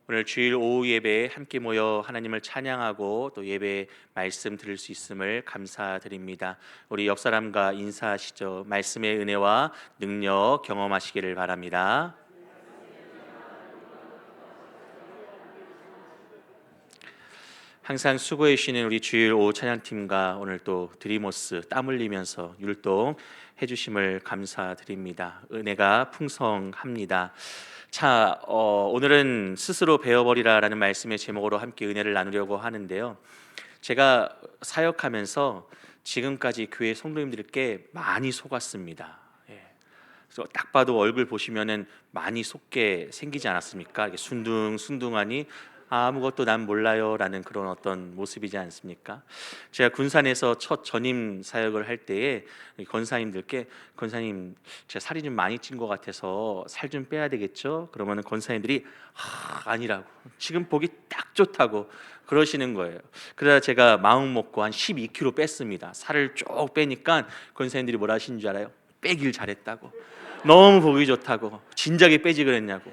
오늘 주일 오후 예배에 함께 모여 하나님을 찬양하고 또 예배 말씀 들을 수 있음을 감사드립니다. 우리 옆 사람과 인사하시죠. 말씀의 은혜와 능력 경험하시기를 바랍니다. 항상 수고해 주시는 우리 주일 오후 찬양팀과 오늘 또 드리모스 땀 흘리면서 율동해 주심을 감사드립니다. 은혜가 풍성합니다. 오늘은 스스로 베어버리라라는 말씀의 제목으로 함께 은혜를 나누려고 하는데요. 제가 사역하면서 지금까지 교회 성도님들께 많이 속았습니다. 예. 그래서 딱 봐도 얼굴 보시면은 많이 속게 생기지 않았습니까? 이게 순둥순둥하니 아무것도 난 몰라요라는 그런 어떤 모습이지 않습니까? 제가 군산에서 첫 전임 사역을 할 때에 권사님들께 권사님 제가 살이 좀 많이 찐 것 같아서 살 좀 빼야 되겠죠? 그러면은 권사님들이 아니라고 지금 보기 딱 좋다고 그러시는 거예요. 그러다 제가 마음 먹고 한 12kg 뺐습니다. 살을 쭉 빼니까 권사님들이 뭐라 하시는 줄 알아요? 빼길 잘했다고. 너무 보기 좋다고. 진작에 빼지 그랬냐고.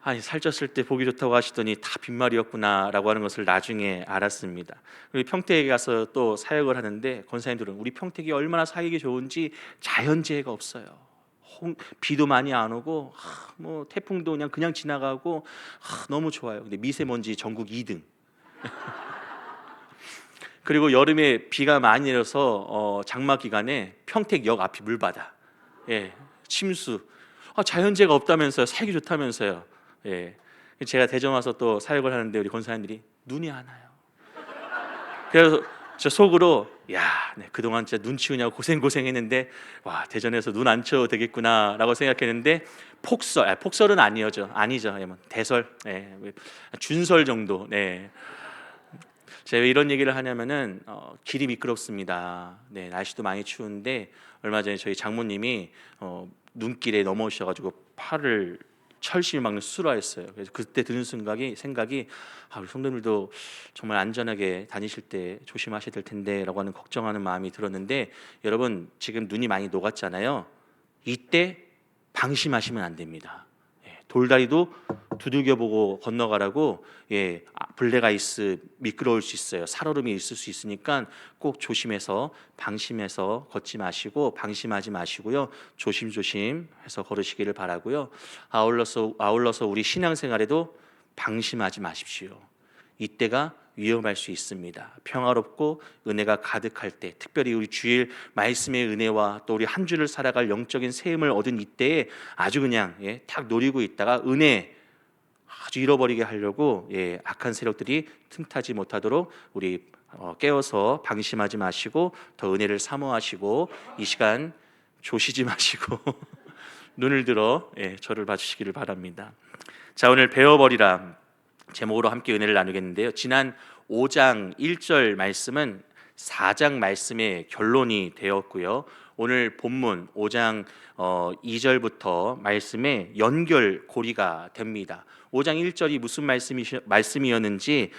아니 살쪘을 때 보기 좋다고 하시더니 다 빈말이었구나라고 하는 것을 나중에 알았습니다. 우리 평택에 가서 또 사역을 하는데 권사님들은 우리 평택이 얼마나 사역이 좋은지 자연재해가 없어요. 비도 많이 안 오고 뭐 태풍도 그냥 지나가고 너무 좋아요. 근데 미세먼지 전국 2등. 그리고 여름에 비가 많이 내려서 장마 기간에 평택역 앞이 물바다. 예, 침수. 자연재해가 없다면서요. 살기 좋다면서요. 예, 제가 대전 와서 또 사역을 하는데 우리 권사님들이 눈이 안 와요. 그래서 저 속으로 그동안 진짜 눈 치우냐고 고생했는데 와 대전에서 눈 안 쳐도 되겠구나라고 생각했는데 폭설은 아니죠. 대설, 준설 정도. 네. 제가 왜 이런 얘기를 하냐면은 길이 미끄럽습니다. 네, 날씨도 많이 추운데 얼마 전에 저희 장모님이 눈길에 넘어오셔가지고 팔을 철심히 막는 수술을 했어요. 그래서 그때 드는 생각이 우리 성도님들도 정말 안전하게 다니실 때 조심하셔야 될 텐데라고 하는 걱정하는 마음이 들었는데 여러분 지금 눈이 많이 녹았잖아요. 이때 방심하시면 안 됩니다. 돌다리도 두들겨보고 건너가라고. 블랙아이스 미끄러울 수 있어요. 살얼음이 있을 수 있으니까 꼭 조심해서 방심해서 걷지 마시고 방심하지 마시고요. 조심조심 해서 걸으시기를 바라고요. 아울러서 우리 신앙생활에도 방심하지 마십시오. 이때가 위험할 수 있습니다. 평화롭고 은혜가 가득할 때, 특별히 우리 주일 말씀의 은혜와 또 우리 한 주를 살아갈 영적인 세움을 얻은 이때에 아주 그냥 탁 노리고 있다가 은혜 아주 잃어버리게 하려고 악한 세력들이 틈타지 못하도록 우리 깨어서 방심하지 마시고 더 은혜를 사모하시고 이 시간 조시지 마시고 눈을 들어 저를 봐주시기를 바랍니다. 자, 오늘 베어버리라 제목으로 함께 은혜를 나누겠는데요. 지난 5장 1절 말씀은 4장 말씀의 결론이 되었고요. 오늘 본문 5장 2절부터 말씀의 연결고리가 됩니다. 5장 1절이 무슨 말씀이었는지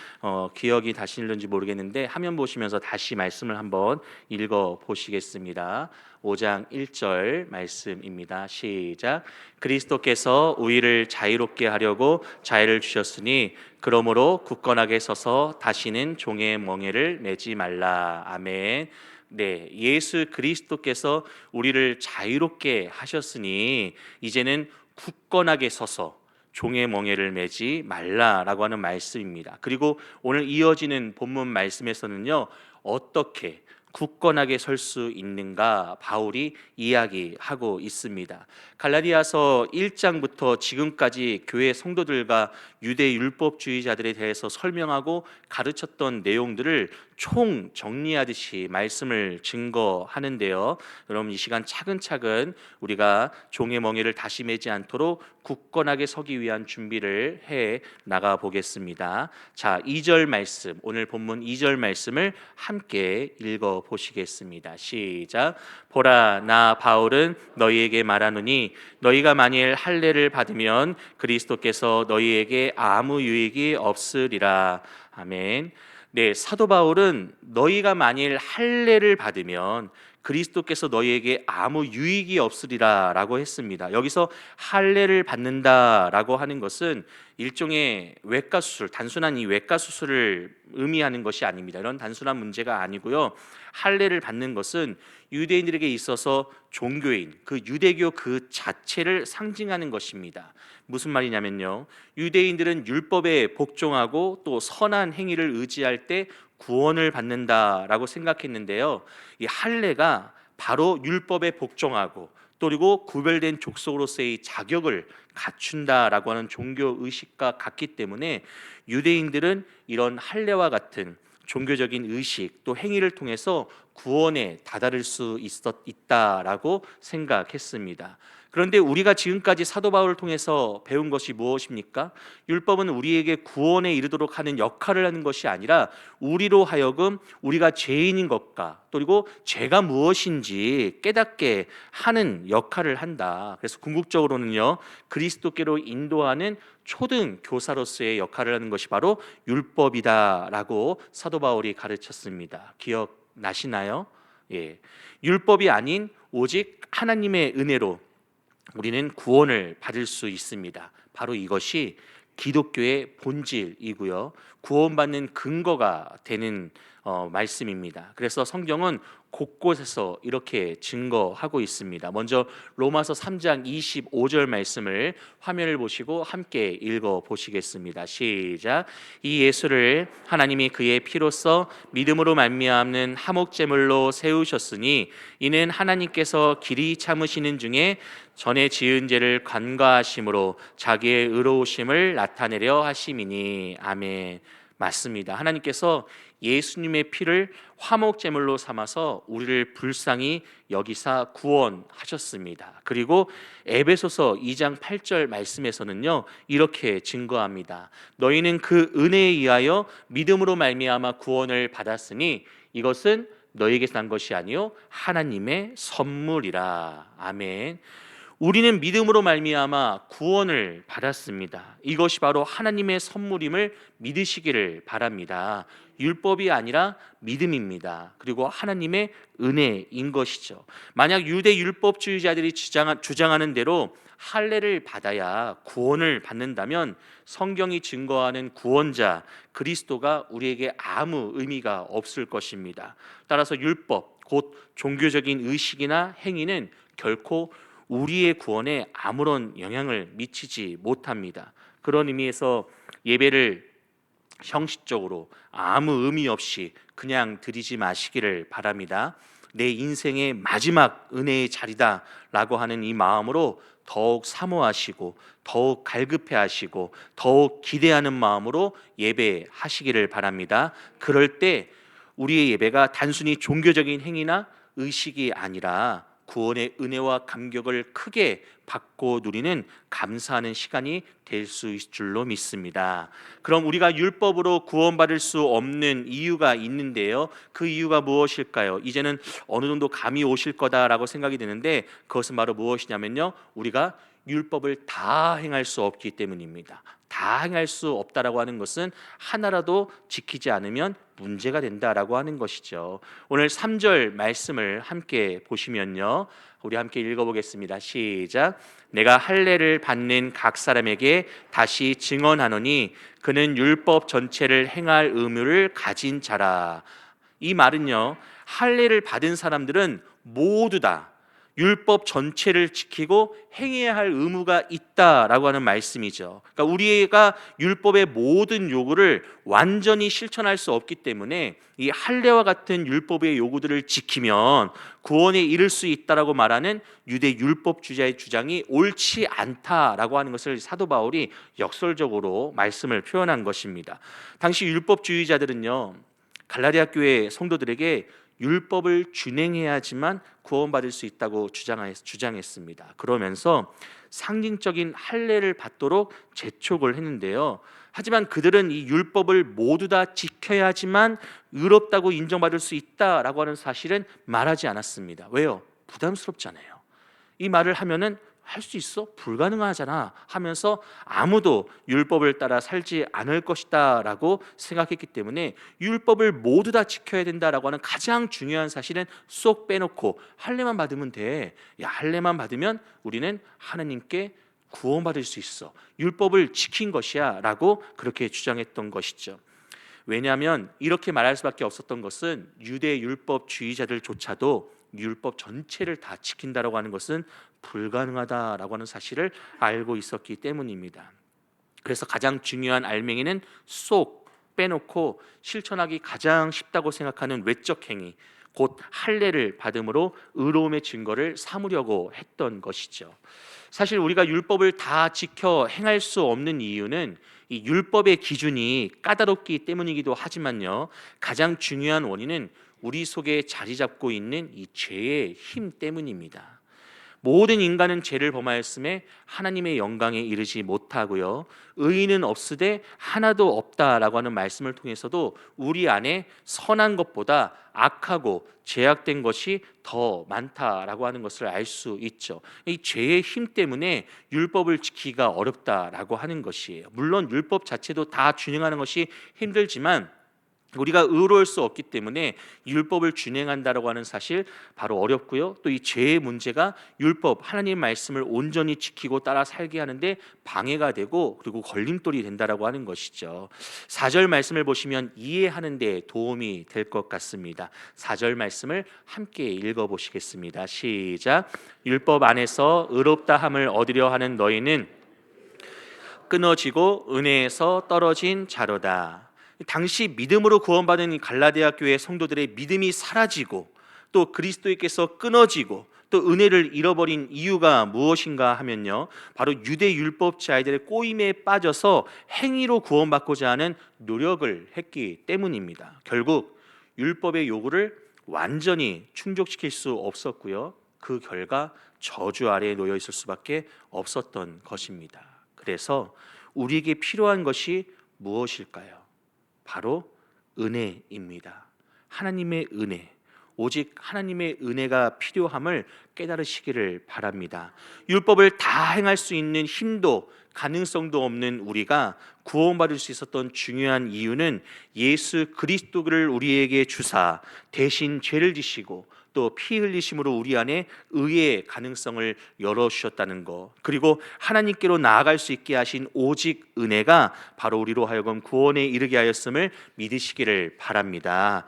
기억이 다시는지 모르겠는데 화면 보시면서 다시 말씀을 한번 읽어 보시겠습니다. 5장 1절 말씀입니다. 시작. 그리스도께서 우리를 자유롭게 하려고 자유를 주셨으니 그러므로 굳건하게 서서 다시는 종의 멍에를 매지 말라. 아멘. 네, 예수 그리스도께서 우리를 자유롭게 하셨으니 이제는 굳건하게 서서 종의 멍에를 매지 말라라고 하는 말씀입니다. 그리고 오늘 이어지는 본문 말씀에서는요, 어떻게 굳건하게 설 수 있는가 바울이 이야기하고 있습니다. 갈라디아서 1장부터 지금까지 교회 성도들과 유대 율법주의자들에 대해서 설명하고 가르쳤던 내용들을 총 정리하듯이 말씀을 증거하는데요. 여러분 이 시간 차근차근 우리가 종의 멍에를 다시 매지 않도록 굳건하게 서기 위한 준비를 해 나가 보겠습니다. 자, 2절 말씀, 오늘 본문 2절 말씀을 함께 읽어 보시겠습니다. 시작. 보라, 나 바울은 너희에게 말하노니 너희가 만일 할례를 받으면 그리스도께서 너희에게 아무 유익이 없으리라. 아멘. 네, 사도 바울은 너희가 만일 할례를 받으면 그리스도께서 너희에게 아무 유익이 없으리라라고 했습니다. 여기서 할례를 받는다라고 하는 것은 일종의 외과 수술, 단순한 이 외과 수술을 의미하는 것이 아닙니다. 이런 단순한 문제가 아니고요. 할례를 받는 것은 유대인들에게 있어서 종교인, 그 유대교 그 자체를 상징하는 것입니다. 무슨 말이냐면요, 유대인들은 율법에 복종하고 또 선한 행위를 의지할 때 구원을 받는다라고 생각했는데요, 이 할례가 바로 율법에 복종하고 또 그리고 구별된 족속으로서의 자격을 갖춘다라고 하는 종교 의식과 같기 때문에 유대인들은 이런 할례와 같은 종교적인 의식 또 행위를 통해서 구원에 다다를 수 있다라고 생각했습니다. 그런데 우리가 지금까지 사도 바울을 통해서 배운 것이 무엇입니까? 율법은 우리에게 구원에 이르도록 하는 역할을 하는 것이 아니라 우리로 하여금 우리가 죄인인 것과 또 그리고 죄가 무엇인지 깨닫게 하는 역할을 한다. 그래서 궁극적으로는요, 그리스도께로 인도하는 초등 교사로서의 역할을 하는 것이 바로 율법이다라고 사도 바울이 가르쳤습니다. 기억나시나요? 예. 율법이 아닌 오직 하나님의 은혜로 우리는 구원을 받을 수 있습니다. 바로 이것이 기독교의 본질이고요, 구원받는 근거가 되는 말씀입니다. 그래서 성경은 곳곳에서 이렇게 증거하고 있습니다. 먼저 로마서 3장 25절 말씀을 화면을 보시고 함께 읽어 보시겠습니다. 시작. 이 예수를 하나님이 그의 피로써 믿음으로 말미암는 화목제물로 세우셨으니 이는 하나님께서 길이 참으시는 중에 전에 지은 죄를 간과하심으로 자기의 의로우심을 나타내려 하심이니. 아멘. 맞습니다. 하나님께서 예수님의 피를 화목제물로 삼아서 우리를 불쌍히 여기사 구원하셨습니다. 그리고 에베소서 2장 8절 말씀에서는요, 이렇게 증거합니다. 너희는 그 은혜에 의하여 믿음으로 말미암아 구원을 받았으니 이것은 너희에게서 난 것이 아니요 하나님의 선물이라. 아멘. 우리는 믿음으로 말미암아 구원을 받았습니다. 이것이 바로 하나님의 선물임을 믿으시기를 바랍니다. 율법이 아니라 믿음입니다. 그리고 하나님의 은혜인 것이죠. 만약 유대 율법주의자들이 주장하는 대로 할례를 받아야 구원을 받는다면 성경이 증거하는 구원자 그리스도가 우리에게 아무 의미가 없을 것입니다. 따라서 율법, 곧 종교적인 의식이나 행위는 결코 우리의 구원에 아무런 영향을 미치지 못합니다. 그런 의미에서 예배를 형식적으로 아무 의미 없이 그냥 드리지 마시기를 바랍니다. 내 인생의 마지막 은혜의 자리다라고 하는 이 마음으로 더욱 사모하시고 더욱 갈급해하시고 더욱 기대하는 마음으로 예배하시기를 바랍니다. 그럴 때 우리의 예배가 단순히 종교적인 행위나 의식이 아니라 구원의 은혜와 감격을 크게 받고 누리는 감사하는 시간이 될 수 있을 줄로 믿습니다. 그럼 우리가 율법으로 구원받을 수 없는 이유가 있는데요, 그 이유가 무엇일까요? 이제는 어느 정도 감이 오실 거다라고 생각이 드는데 그것은 바로 무엇이냐면요, 우리가 율법을 다 행할 수 없기 때문입니다. 다 행할 수 없다라고 하는 것은 하나라도 지키지 않으면 문제가 된다라고 하는 것이죠. 오늘 3절 말씀을 함께 보시면요, 우리 함께 읽어보겠습니다. 시작. 내가 할례를 받는 각 사람에게 다시 증언하노니 그는 율법 전체를 행할 의무를 가진 자라. 이 말은요, 할례를 받은 사람들은 모두 다 율법 전체를 지키고 행해야 할 의무가 있다라고 하는 말씀이죠. 그러니까 우리가 율법의 모든 요구를 완전히 실천할 수 없기 때문에 이 할례와 같은 율법의 요구들을 지키면 구원에 이를 수 있다라고 말하는 유대 율법주의자의 주장이 옳지 않다라고 하는 것을 사도 바울이 역설적으로 말씀을 표현한 것입니다. 당시 율법주의자들은요, 갈라디아 교회 성도들에게 율법을 준행해야지만 구원받을 수 있다고 주장했습니다. 그러면서 상징적인 할례를 받도록 재촉을 했는데요, 하지만 그들은 이 율법을 모두 다 지켜야지만 의롭다고 인정받을 수 있다라고 하는 사실은 말하지 않았습니다. 왜요? 부담스럽잖아요. 이 말을 하면은 할 수 있어? 불가능하잖아 하면서 아무도 율법을 따라 살지 않을 것이다 라고 생각했기 때문에 율법을 모두 다 지켜야 된다라고 하는 가장 중요한 사실은 쏙 빼놓고 할례만 받으면 돼. 야, 할례만 받으면 우리는 하나님께 구원받을 수 있어. 율법을 지킨 것이야 라고 그렇게 주장했던 것이죠. 왜냐하면 이렇게 말할 수밖에 없었던 것은 유대 율법주의자들조차도 율법 전체를 다 지킨다라고 하는 것은 불가능하다라고 하는 사실을 알고 있었기 때문입니다. 그래서 가장 중요한 알맹이는 쏙 빼놓고 실천하기 가장 쉽다고 생각하는 외적 행위, 곧 할례를 받음으로 의로움의 증거를 삼으려고 했던 것이죠. 사실 우리가 율법을 다 지켜 행할 수 없는 이유는 이 율법의 기준이 까다롭기 때문이기도 하지만요, 가장 중요한 원인은 우리 속에 자리 잡고 있는 이 죄의 힘 때문입니다. 모든 인간은 죄를 범하였음에 하나님의 영광에 이르지 못하고요, 의인은 없으되 하나도 없다라고 하는 말씀을 통해서도 우리 안에 선한 것보다 악하고 죄악된 것이 더 많다라고 하는 것을 알 수 있죠. 이 죄의 힘 때문에 율법을 지키기가 어렵다라고 하는 것이에요. 물론 율법 자체도 다 준행하는 것이 힘들지만 우리가 의로울 수 없기 때문에 율법을 준행한다라고 하는 사실 바로 어렵고요. 또 이 죄의 문제가 율법 하나님 말씀을 온전히 지키고 따라 살게 하는데 방해가 되고 그리고 걸림돌이 된다라고 하는 것이죠. 4절 말씀을 보시면 이해하는 데 도움이 될 것 같습니다. 4절 말씀을 함께 읽어 보시겠습니다. 시작. 율법 안에서 의롭다 함을 얻으려 하는 너희는 끊어지고 은혜에서 떨어진 자로다. 당시 믿음으로 구원받은 갈라디아 교회 성도들의 믿음이 사라지고 또 그리스도께서 끊어지고 또 은혜를 잃어버린 이유가 무엇인가 하면요, 바로 유대 율법자들의 꼬임에 빠져서 행위로 구원받고자 하는 노력을 했기 때문입니다. 결국 율법의 요구를 완전히 충족시킬 수 없었고요, 그 결과 저주 아래에 놓여 있을 수밖에 없었던 것입니다. 그래서 우리에게 필요한 것이 무엇일까요? 바로 은혜입니다. 하나님의 은혜, 오직 하나님의 은혜가 필요함을 깨달으시기를 바랍니다. 율법을 다 행할 수 있는 힘도 가능성도 없는 우리가 구원받을 수 있었던 중요한 이유는 예수 그리스도를 우리에게 주사 대신 죄를 지시고 또 피 흘리심으로 우리 안에 의의 가능성을 열어주셨다는 것, 그리고 하나님께로 나아갈 수 있게 하신 오직 은혜가 바로 우리로 하여금 구원에 이르게 하였음을 믿으시기를 바랍니다.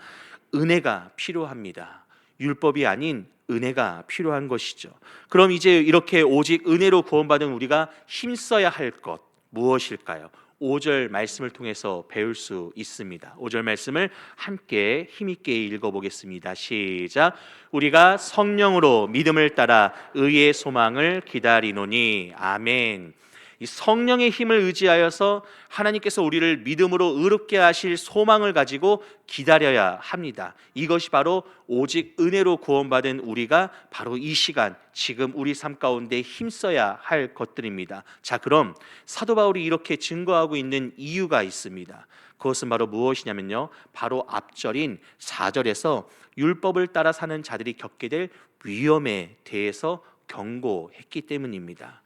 은혜가 필요합니다. 율법이 아닌 은혜가 필요한 것이죠. 그럼 이제 이렇게 오직 은혜로 구원받은 우리가 힘써야 할 것 무엇일까요? 5절 말씀을 통해서 배울 수 있습니다. 5절 말씀을 함께 힘있게 읽어보겠습니다. 시작. 우리가 성령으로 믿음을 따라 의의 소망을 기다리노니. 아멘. 이 성령의 힘을 의지하여서 하나님께서 우리를 믿음으로 의롭게 하실 소망을 가지고 기다려야 합니다. 이것이 바로 오직 은혜로 구원받은 우리가 바로 이 시간 지금 우리 삶 가운데 힘써야 할 것들입니다. 자, 그럼 사도 바울이 이렇게 증거하고 있는 이유가 있습니다. 그것은 바로 무엇이냐면요, 바로 앞절인 4절에서 율법을 따라 사는 자들이 겪게 될 위험에 대해서 경고했기 때문입니다.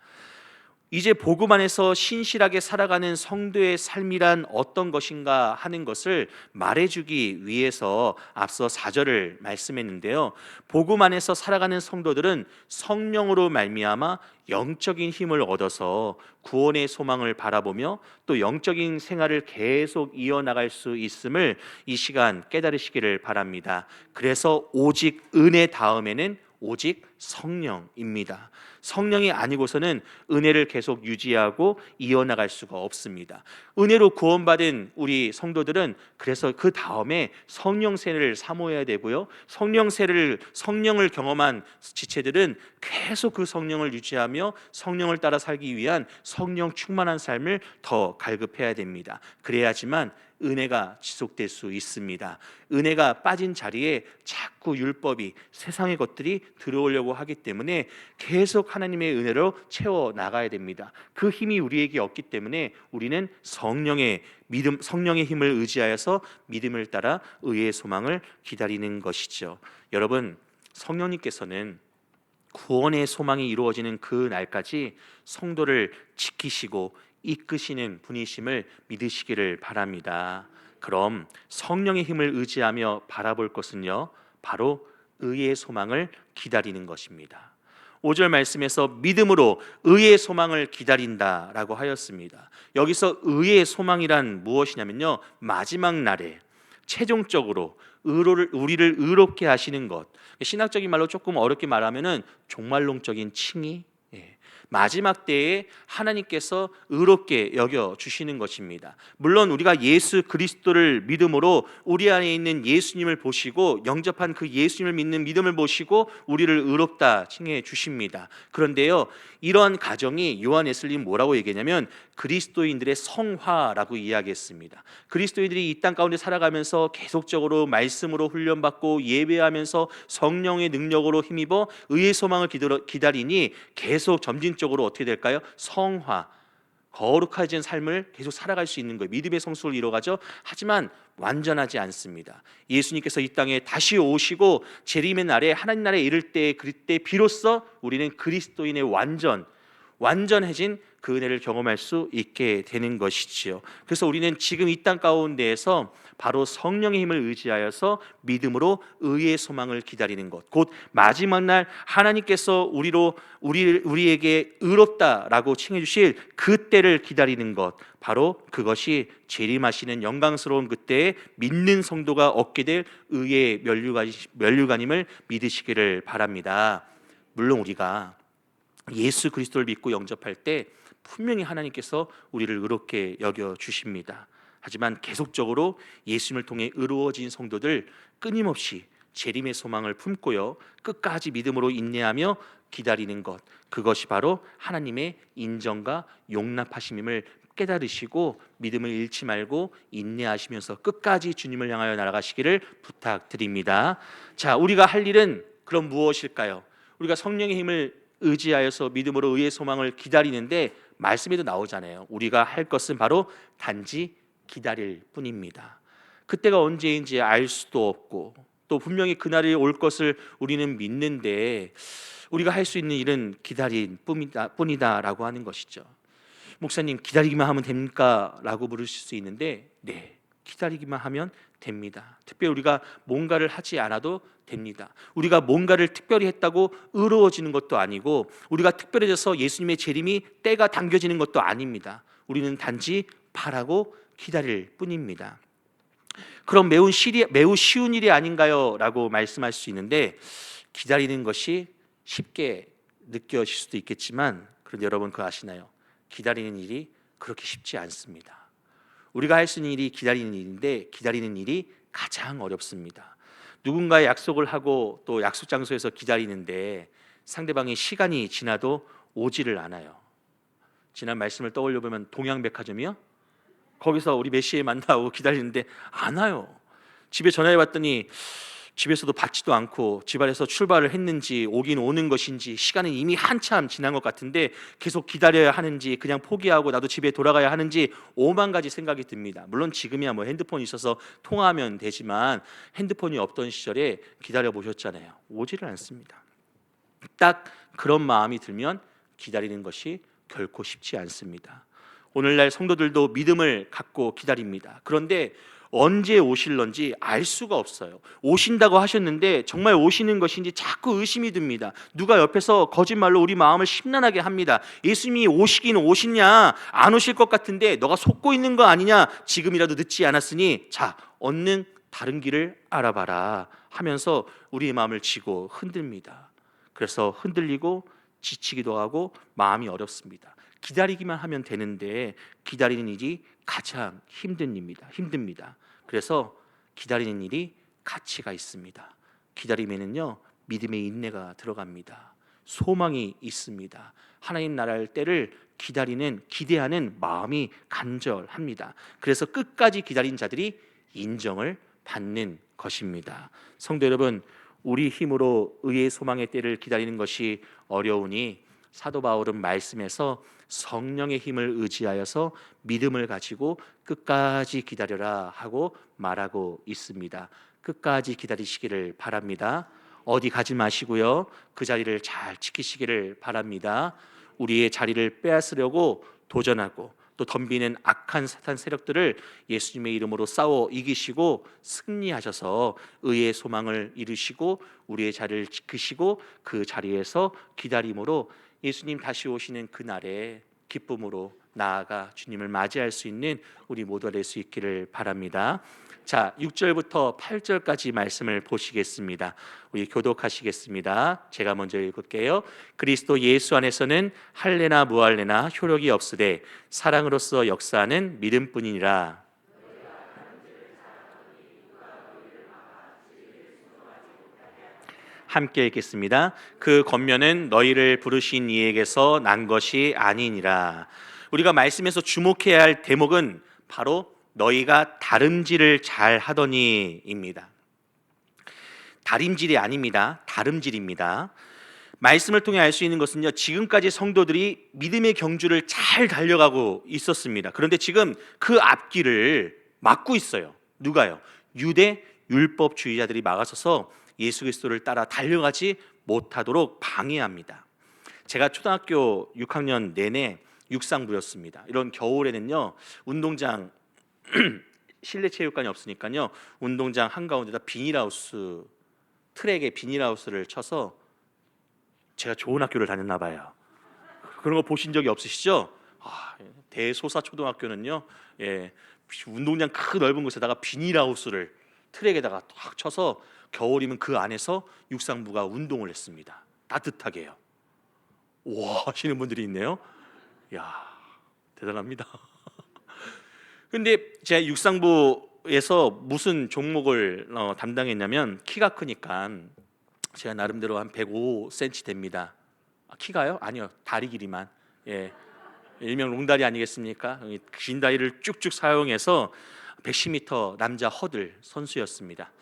이제 복음 안에서 신실하게 살아가는 성도의 삶이란 어떤 것인가 하는 것을 말해주기 위해서 앞서 4절을 말씀했는데요, 복음 안에서 살아가는 성도들은 성령으로 말미암아 영적인 힘을 얻어서 구원의 소망을 바라보며 또 영적인 생활을 계속 이어나갈 수 있음을 이 시간 깨달으시기를 바랍니다. 그래서 오직 은혜 다음에는 오직 성령입니다. 성령이 아니고서는 은혜를 계속 유지하고 이어나갈 수가 없습니다. 은혜로 구원받은 우리 성도들은 그래서 그 다음에 성령세를 사모해야 되고요, 성령을 경험한 지체들은 계속 그 성령을 유지하며 성령을 따라 살기 위한 성령 충만한 삶을 더 갈급해야 됩니다. 그래야지만 은혜가 지속될 수 있습니다. 은혜가 빠진 자리에 자꾸 율법이, 세상의 것들이 들어오려고 하기 때문에 계속 하나님의 은혜로 채워 나가야 됩니다. 그 힘이 우리에게 없기 때문에 우리는 성령의 힘을 의지하여서 믿음을 따라 의의 소망을 기다리는 것이죠. 여러분, 성령님께서는 구원의 소망이 이루어지는 그 날까지 성도를 지키시고 이끄시는 분이심을 믿으시기를 바랍니다. 그럼 성령의 힘을 의지하며 바라볼 것은요, 바로 의의 소망을 기다리는 것입니다. 5절 말씀에서 믿음으로 의의 소망을 기다린다라고 하였습니다. 여기서 의의 소망이란 무엇이냐면요, 마지막 날에 최종적으로 우리를 의롭게 하시는 것, 신학적인 말로 조금 어렵게 말하면은 종말론적인 칭의, 마지막 때에 하나님께서 의롭게 여겨 주시는 것입니다. 물론 우리가 예수 그리스도를 믿음으로 우리 안에 있는 예수님을 보시고 영접한 그 예수님을 믿는 믿음을 보시고 우리를 의롭다 칭해 주십니다. 그런데요, 이러한 가정이 요한 웨슬리는 뭐라고 얘기했냐면 그리스도인들의 성화라고 이야기했습니다. 그리스도인들이 이 땅 가운데 살아가면서 계속적으로 말씀으로 훈련받고 예배하면서 성령의 능력으로 힘입어 의의 소망을 기다리니 계속 점진적으로 어떻게 될까요? 성화, 거룩해진 삶을 계속 살아갈 수 있는 거예요. 믿음의 성숙을 이뤄가죠. 하지만 완전하지 않습니다. 예수님께서 이 땅에 다시 오시고 재림의 날에 하나님 나라에 이를 때, 그때 비로소 우리는 그리스도인의 완전해진 그 은혜를 경험할 수 있게 되는 것이지요. 그래서 우리는 지금 이 땅 가운데에서 바로 성령의 힘을 의지하여서 믿음으로 의의 소망을 기다리는 것, 곧 마지막 날 하나님께서 우리에게 의롭다라고 칭해 주실 그때를 기다리는 것, 바로 그것이 재림하시는 영광스러운 그때에 믿는 성도가 얻게 될 의의 면류관임을 믿으시기를 바랍니다. 물론 우리가 예수 그리스도를 믿고 영접할 때 분명히 하나님께서 우리를 의롭게 여겨 주십니다. 하지만 계속적으로 예수님을 통해 의로워진 성도들 끊임없이 재림의 소망을 품고요, 끝까지 믿음으로 인내하며 기다리는 것, 그것이 바로 하나님의 인정과 용납하심임을 깨달으시고 믿음을 잃지 말고 인내하시면서 끝까지 주님을 향하여 나아가시기를 부탁드립니다. 자, 우리가 할 일은 그럼 무엇일까요? 우리가 성령의 힘을 의지하여서 믿음으로 의의 소망을 기다리는데 말씀에도 나오잖아요. 우리가 할 것은 바로 단지 기다릴 뿐입니다. 그때가 언제인지 알 수도 없고 또 분명히 그날이 올 것을 우리는 믿는데 우리가 할 수 있는 일은 기다릴 뿐이다라고 하는 것이죠. 목사님, 기다리기만 하면 됩니까? 라고 물으실 수 있는데, 네, 기다리기만 하면 됩니다. 특별히 우리가 뭔가를 하지 않아도 됩니다. 우리가 뭔가를 특별히 했다고 의로워지는 것도 아니고 우리가 특별해져서 예수님의 재림이 때가 당겨지는 것도 아닙니다. 우리는 단지 바라고 기다릴 뿐입니다. 그럼 매우 쉬운 일이 아닌가요? 라고 말씀할 수 있는데, 기다리는 것이 쉽게 느껴질 수도 있겠지만, 그런데 여러분 그거 아시나요? 기다리는 일이 그렇게 쉽지 않습니다. 우리가 할 수 있는 일이 기다리는 일인데, 기다리는 일이 가장 어렵습니다. 누군가의 약속을 하고 또 약속 장소에서 기다리는데 상대방이 시간이 지나도 오지를 않아요. 지난 말씀을 떠올려 보면 동양백화점이요? 거기서 우리 몇 시에 만나고 기다리는데 안 와요. 집에 전화해 봤더니 집에서도 받지도 않고 집안에서 출발을 했는지 오긴 오는 것인지 시간은 이미 한참 지난 것 같은데 계속 기다려야 하는지 그냥 포기하고 나도 집에 돌아가야 하는지 오만 가지 생각이 듭니다. 물론 지금이야 뭐 핸드폰이 있어서 통화하면 되지만 핸드폰이 없던 시절에 기다려 보셨잖아요. 오지를 않습니다. 딱 그런 마음이 들면 기다리는 것이 결코 쉽지 않습니다. 오늘날 성도들도 믿음을 갖고 기다립니다. 그런데 언제 오실런지 알 수가 없어요. 오신다고 하셨는데 정말 오시는 것인지 자꾸 의심이 듭니다. 누가 옆에서 거짓말로 우리 마음을 심란하게 합니다. 예수님이 오시긴 오시냐, 안 오실 것 같은데 너가 속고 있는 거 아니냐, 지금이라도 늦지 않았으니 자, 얼른 다른 길을 알아봐라 하면서 우리의 마음을 쥐고 흔듭니다. 그래서 흔들리고 지치기도 하고 마음이 어렵습니다. 기다리기만 하면 되는데 기다리는 일이 가장 힘듭니다. 그래서 기다리는 일이 가치가 있습니다. 기다림에는요, 믿음의 인내가 들어갑니다. 소망이 있습니다. 하나님 나라의 때를 기대하는 마음이 간절합니다. 그래서 끝까지 기다린 자들이 인정을 받는 것입니다. 성도 여러분, 우리 힘으로 의의 소망의 때를 기다리는 것이 어려우니 사도 바울은 말씀에서 성령의 힘을 의지하여서 믿음을 가지고 끝까지 기다려라 하고 말하고 있습니다. 끝까지 기다리시기를 바랍니다. 어디 가지 마시고요. 그 자리를 잘 지키시기를 바랍니다. 우리의 자리를 빼앗으려고 도전하고 또 덤비는 악한 사탄 세력들을 예수님의 이름으로 싸워 이기시고 승리하셔서 의의 소망을 이루시고 우리의 자리를 지키시고 그 자리에서 기다림으로 예수님 다시 오시는 그날에 기쁨으로 나아가 주님을 맞이할 수 있는 우리 모두가 될 수 있기를 바랍니다. 자, 6절부터 8절까지 말씀을 보시겠습니다. 우리 교독하시겠습니다. 제가 먼저 읽을게요. 그리스도 예수 안에서는 할례나 무할례나 효력이 없으되 사랑으로서 역사하는 믿음뿐이니라. 함께 읽겠습니다. 그 권면은 너희를 부르신 이에게서 난 것이 아니니라. 우리가 말씀에서 주목해야 할 대목은 바로 너희가 다름질을 잘 하더니입니다. 다림질이 아닙니다. 다름질입니다. 말씀을 통해 알 수 있는 것은요, 지금까지 성도들이 믿음의 경주를 잘 달려가고 있었습니다. 그런데 지금 그 앞길을 막고 있어요. 누가요? 유대 율법주의자들이 막아서서 예수 그리스도를 따라 달려가지 못하도록 방해합니다. 제가 초등학교 6학년 내내 육상부였습니다. 이런 겨울에는요, 운동장 실내 체육관이 없으니까요, 운동장 한가운데다 비닐하우스, 트랙에 비닐하우스를 쳐서 제가 좋은 학교를 다녔나 봐요. 그런 거 보신 적이 없으시죠? 대소사 초등학교는요, 운동장 큰 넓은 곳에다가 비닐하우스를 트랙에다가 딱 쳐서 겨울이면 그 안에서 육상부가 운동을 했습니다. 따뜻하게요. 와 하시는 분들이 있네요. 야, 대단합니다. 근데 제가 육상부에서 무슨 종목을 담당했냐면, 키가 크니까 제가 나름대로 한 105cm 됩니다. 키가요? 아니요, 다리 길이만. 일명 롱다리 아니겠습니까? 긴 다리를 쭉쭉 사용해서 110m 남자 허들 선수였습니다.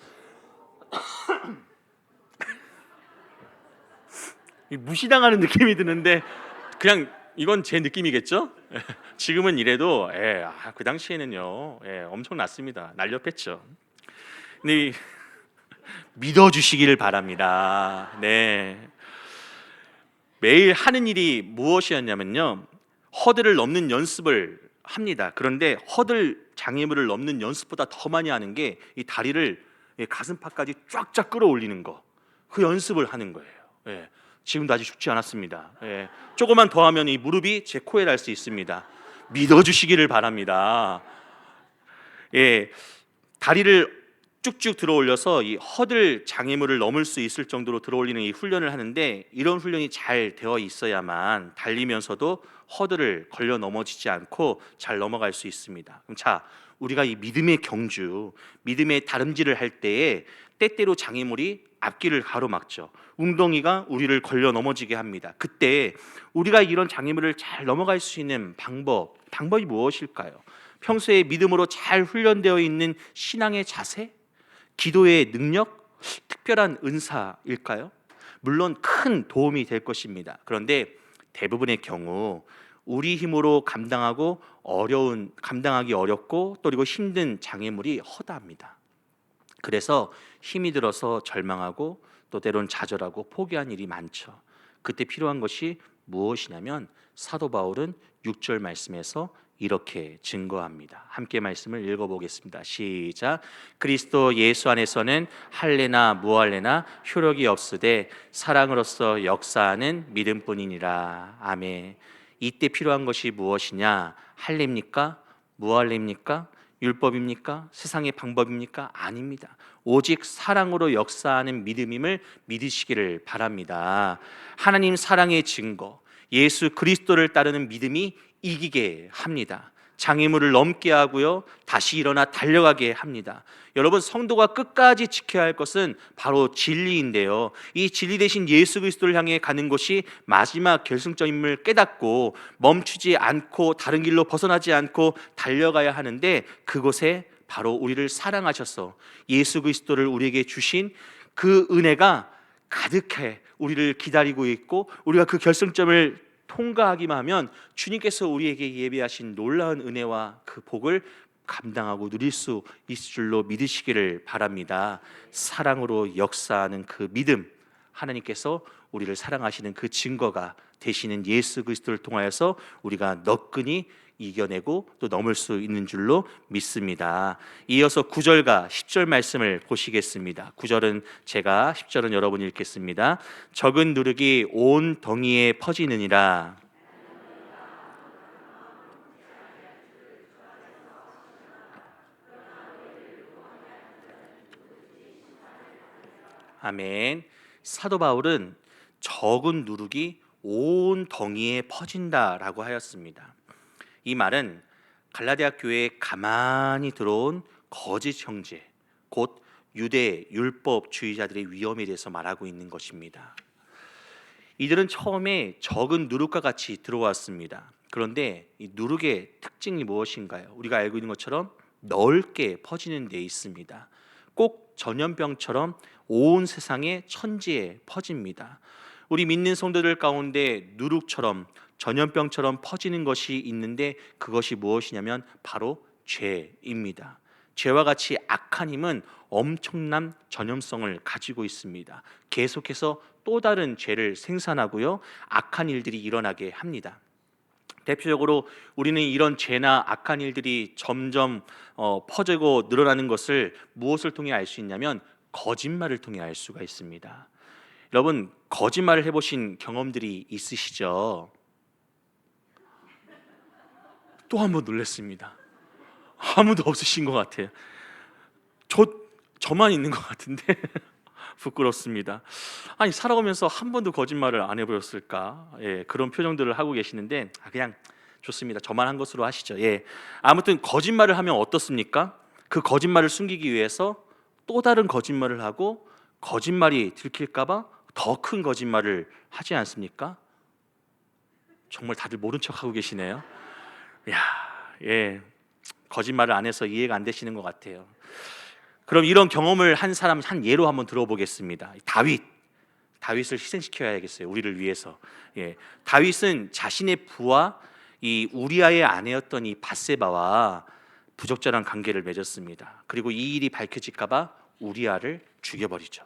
무시당하는 느낌이 드는데 그냥 이건 제 느낌이겠죠? 지금은 이래도 그 당시에는요, 엄청났습니다. 날렵했죠. 근데 믿어주시기를 바랍니다. 네, 매일 하는 일이 무엇이었냐면요, 허들을 넘는 연습을 합니다. 그런데 허들 장애물을 넘는 연습보다 더 많이 하는 게 이 다리를 가슴팍까지 쫙쫙 끌어올리는 거, 그 연습을 하는 거예요. 지금도 아직 죽지 않았습니다. 조금만 더 하면 이 무릎이 제 코에 닿을 수 있습니다. 믿어주시기를 바랍니다. 다리를 쭉쭉 들어올려서 이 허들 장애물을 넘을 수 있을 정도로 들어올리는 이 훈련을 하는데, 이런 훈련이 잘 되어 있어야만 달리면서도 허들을 걸려 넘어지지 않고 잘 넘어갈 수 있습니다. 그럼 자, 우리가 이 믿음의 경주, 믿음의 다름질을 할 때에 때때로 장애물이 앞길을 가로막죠. 웅덩이가 우리를 걸려 넘어지게 합니다. 그때 우리가 이런 장애물을 잘 넘어갈 수 있는 방법이 무엇일까요? 평소에 믿음으로 잘 훈련되어 있는 신앙의 자세? 기도의 능력? 특별한 은사일까요? 물론 큰 도움이 될 것입니다. 그런데 대부분의 경우 우리 힘으로 감당하기 어렵고 또 그리고 힘든 장애물이 허다합니다. 그래서 힘이 들어서 절망하고 또 때론 좌절하고 포기한 일이 많죠. 그때 필요한 것이 무엇이냐면, 사도 바울은 6절 말씀에서 이렇게 증거합니다. 함께 말씀을 읽어보겠습니다. 시작. 그리스도 예수 안에서는 할례나 무할례나 효력이 없으되 사랑으로서 역사하는 믿음뿐이니라. 아멘. 이때 필요한 것이 무엇이냐? 할례입니까? 무할례입니까? 율법입니까? 세상의 방법입니까? 아닙니다. 오직 사랑으로 역사하는 믿음임을 믿으시기를 바랍니다. 하나님 사랑의 증거, 예수 그리스도를 따르는 믿음이 이기게 합니다. 장애물을 넘게 하고요, 다시 일어나 달려가게 합니다. 여러분, 성도가 끝까지 지켜야 할 것은 바로 진리인데요, 이 진리 대신 예수 그리스도를 향해 가는 것이 마지막 결승점임을 깨닫고 멈추지 않고 다른 길로 벗어나지 않고 달려가야 하는데, 그곳에 바로 우리를 사랑하셔서 예수 그리스도를 우리에게 주신 그 은혜가 가득해 우리를 기다리고 있고, 우리가 그 결승점을 통과하기만 하면 주님께서 우리에게 예비하신 놀라운 은혜와 그 복을 감당하고 누릴 수 있을 줄로 믿으시기를 바랍니다. 사랑으로 역사하는 그 믿음, 하나님께서 우리를 사랑하시는 그 증거가 되시는 예수 그리스도를 통하여서 우리가 너끈히 이겨내고 또 넘을 수 있는 줄로 믿습니다. 이어서 9절과 10절 말씀을 보시겠습니다. 9절은 제가, 10절은 여러분이 읽겠습니다. 적은 누룩이 온 덩이에 퍼지느니라. 아멘. 사도 바울은 적은 누룩이 온 덩이에 퍼진다라고 하였습니다. 이 말은 갈라디아 교회에 가만히 들어온 거짓 형제, 곧 유대 율법주의자들의 위험에 대해서 말하고 있는 것입니다. 이들은 처음에 적은 누룩과 같이 들어왔습니다. 그런데 이 누룩의 특징이 무엇인가요? 우리가 알고 있는 것처럼 넓게 퍼지는 데 있습니다. 꼭 전염병처럼 온 세상에 천지에 퍼집니다. 우리 믿는 성도들 가운데 누룩처럼 전염병처럼 퍼지는 것이 있는데 그것이 무엇이냐면 바로 죄입니다. 죄와 같이 악한 힘은 엄청난 전염성을 가지고 있습니다. 계속해서 또 다른 죄를 생산하고요, 악한 일들이 일어나게 합니다. 대표적으로 우리는 이런 죄나 악한 일들이 점점 퍼지고 늘어나는 것을 무엇을 통해 알 수 있냐면 거짓말을 통해 알 수가 있습니다. 여러분, 거짓말을 해보신 경험들이 있으시죠? 또 한 번 놀랐습니다. 아무도 없으신 것 같아요. 저만 있는 것 같은데 부끄럽습니다. 아니, 살아오면서 한 번도 거짓말을 안 해보셨을까? 예, 그런 표정들을 하고 계시는데 그냥 좋습니다. 저만 한 것으로 하시죠. 예, 아무튼 거짓말을 하면 어떻습니까? 그 거짓말을 숨기기 위해서 또 다른 거짓말을 하고 거짓말이 들킬까봐 더 큰 거짓말을 하지 않습니까? 정말 다들 모른 척하고 계시네요. 야, 예, 거짓말을 안 해서 이해가 안 되시는 것 같아요. 그럼 이런 경험을 한 사람 한 예로 한번 들어보겠습니다. 다윗을 희생시켜야겠어요. 우리를 위해서. 예, 다윗은 자신의 부하 이 우리아의 아내였던 이 밧세바와 부적절한 관계를 맺었습니다. 그리고 이 일이 밝혀질까봐 우리아를 죽여버리죠.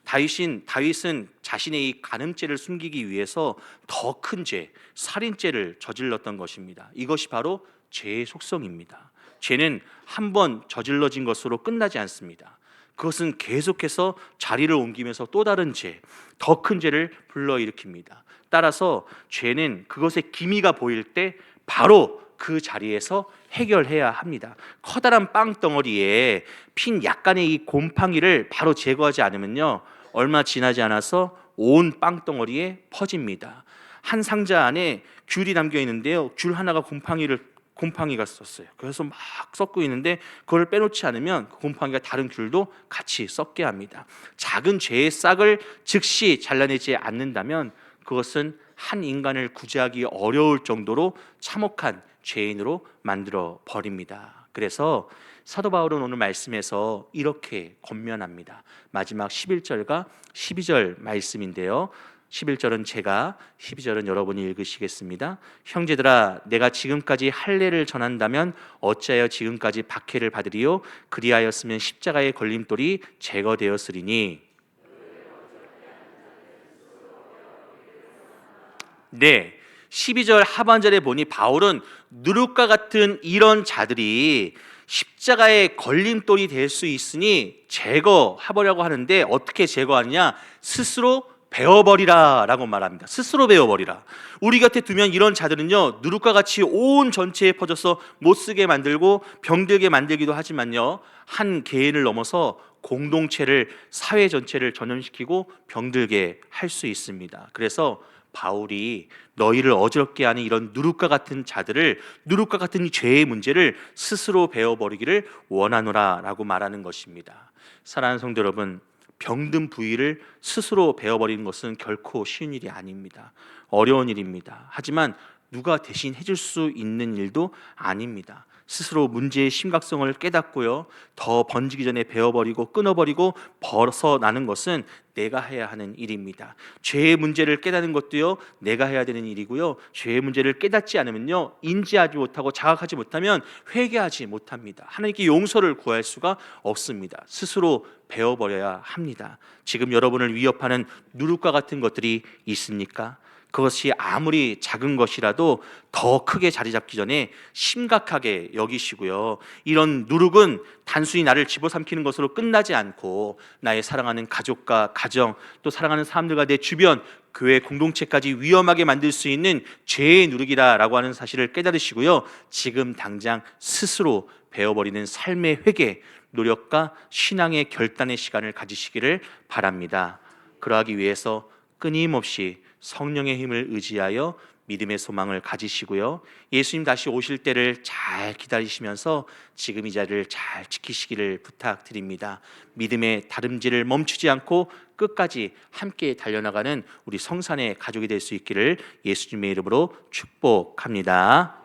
다윗은 자신의 이 간음죄를 숨기기 위해서 더 큰 죄, 살인죄를 저질렀던 것입니다. 이것이 바로 죄의 속성입니다. 죄는 한 번 저질러진 것으로 끝나지 않습니다. 그것은 계속해서 자리를 옮기면서 또 다른 죄, 더 큰 죄를 불러일으킵니다. 따라서 죄는 그것의 기미가 보일 때 바로 그 자리에서 해결해야 합니다. 커다란 빵덩어리에 핀 약간의 이 곰팡이를 바로 제거하지 않으면요, 얼마 지나지 않아서 온 빵덩어리에 퍼집니다. 한 상자 안에 귤이 담겨 있는데요, 귤 하나가 곰팡이가 썼어요. 그래서 막 썩고 있는데 그걸 빼놓지 않으면 그 곰팡이가 다른 귤도 같이 썩게 합니다. 작은 죄의 싹을 즉시 잘라내지 않는다면 그것은 한 인간을 구제하기 어려울 정도로 참혹한 죄인으로 만들어 버립니다. 그래서 사도 바울은 오늘 말씀에서 이렇게 권면합니다. 마지막 11절과 12절 말씀인데요, 11절은 제가, 12절은 여러분이 읽으시겠습니다. 형제들아, 내가 지금까지 할례를 전한다면 어찌하여 지금까지 박해를 받으리요? 그리하였으면 십자가의 걸림돌이 제거되었으리니. 네, 12절 하반절에 보니 바울은 누룩과 같은 이런 자들이 십자가의 걸림돌이 될 수 있으니 제거해보려고 하는데 어떻게 제거하느냐? 스스로 베어버리라 라고 말합니다. 스스로 베어버리라. 우리 곁에 두면 이런 자들은요, 누룩과 같이 온 전체에 퍼져서 못쓰게 만들고 병들게 만들기도 하지만요, 한 개인을 넘어서 공동체를, 사회 전체를 전염시키고 병들게 할 수 있습니다. 그래서 바울이 너희를 어지럽게 하는 이런 누룩과 같은 자들을, 누룩과 같은 이 죄의 문제를 스스로 베어버리기를 원하노라 라고 말하는 것입니다. 사랑하는 성도 여러분, 병든 부위를 스스로 베어버리는 것은 결코 쉬운 일이 아닙니다. 어려운 일입니다. 하지만 누가 대신 해줄 수 있는 일도 아닙니다. 스스로 문제의 심각성을 깨닫고요, 더 번지기 전에 베어버리고 끊어버리고 벗어나는 것은 내가 해야 하는 일입니다. 죄의 문제를 깨닫는 것도요, 내가 해야 되는 일이고요, 죄의 문제를 깨닫지 않으면요, 인지하지 못하고 자각하지 못하면 회개하지 못합니다. 하나님께 용서를 구할 수가 없습니다. 스스로 베어버려야 합니다. 지금 여러분을 위협하는 누룩과 같은 것들이 있습니까? 그것이 아무리 작은 것이라도 더 크게 자리 잡기 전에 심각하게 여기시고요, 이런 누룩은 단순히 나를 집어삼키는 것으로 끝나지 않고 나의 사랑하는 가족과 가정, 또 사랑하는 사람들과 내 주변, 교회 공동체까지 위험하게 만들 수 있는 죄의 누룩이라고 하는 사실을 깨달으시고요, 지금 당장 스스로 베어버리는 삶의 회개, 노력과 신앙의 결단의 시간을 가지시기를 바랍니다. 그러하기 위해서 끊임없이 성령의 힘을 의지하여 믿음의 소망을 가지시고요, 예수님 다시 오실 때를 잘 기다리시면서 지금 이 자리를 잘 지키시기를 부탁드립니다. 믿음의 다름질을 멈추지 않고 끝까지 함께 달려나가는 우리 성산의 가족이 될 수 있기를 예수님의 이름으로 축복합니다.